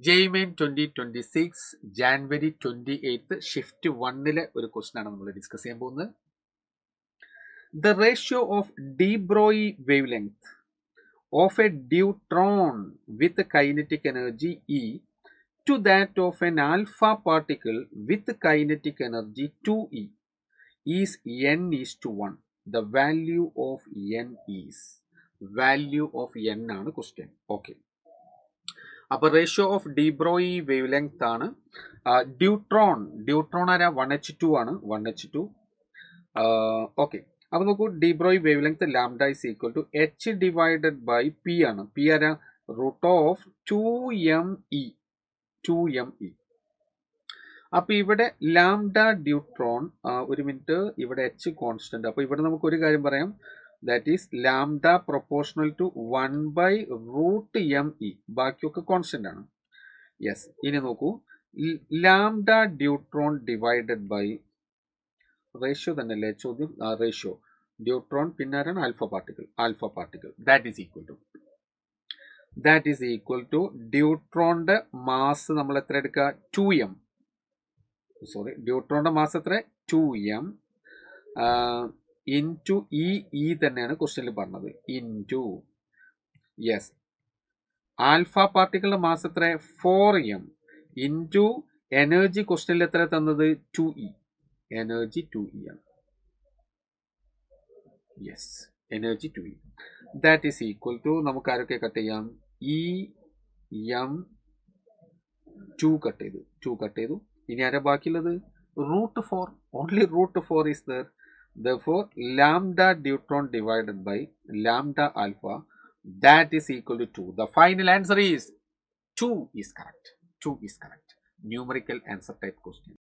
ജെയ്മെയിൻ 2026 January 28 shift 1 ഒരു question ആണ് നമ്മൾ ഡിസ്കസ് ചെയ്യാൻ പോകുന്നത്. The ratio of D Broglie wave length of A deuteron with kinetic energy E to that of an alpha particle with kinetic energy 2e is n is to 1. The value of n is ആണ് question. Okay, അപ്പോൾ ratio of de Broglie wavelength ആണ്. Deuteron ആരാ? 1h2 ആണ്. 1h2. Okay, അപ്പോൾ നോക്കൂ, de Broglie wavelength lambda is equal to H divided by P ആണ്. P ആരാ? Root of 2me. അപ്പൊ ഇവിടെ ലാംഡ ഡ്യൂട്രോൺ, ഒരു മിനിറ്റ്, ഇവിടെ എച്ച് കോൺസ്റ്റന്റ്. അപ്പൊ ഇവിടെ നമുക്ക് ഒരു കാര്യം പറയാം, that is lambda proportional to 1/√me. ബാക്കിയൊക്കെ കോൺസ്റ്റന്റ് ആണ്. യെസ്, ഇനി നോക്കൂ, lambda deuteron divided by ratio തന്നെയല്ലേ ചോദ്യം? റേഷ്യോ ഡ്യൂട്രോൺ, പിന്നെ ആരാണ്? Alpha particle. That is equal to ഡ്യൂട്രോണിന്റെ മാസ് നമ്മൾ എത്ര എടുക്കുക? 2m. ഡ്യൂട്രോണിന്റെ മാസ് എത്ര? 2m ഇൻറ്റു ഇ തന്നെയാണ് ക്വസ്റ്റ്യനിൽ പറഞ്ഞത്. ഇൻറ്റു യെസ്, ആൽഫ പാർട്ടിക്കിളിന്റെ മാസ് എത്ര? 4m ഇൻറ്റു എനർജി ക്വസ്റ്റ്യനിൽ എത്ര തന്നത്? 2e. എനർജി 2e ആണ്. Yes, energy 2e. That is equal to, നമുക്ക് ആരൊക്കെ കട്ട് ചെയ്യാം? em 2 കട്ട് ചെയ്തു. ഇനി ആരാ ബാക്കിയുള്ളത്? √4. Only √4 is there. Therefore lambda neutron divided by lambda alpha, that is equal to 2. The final answer is 2 is correct. Numerical answer type question.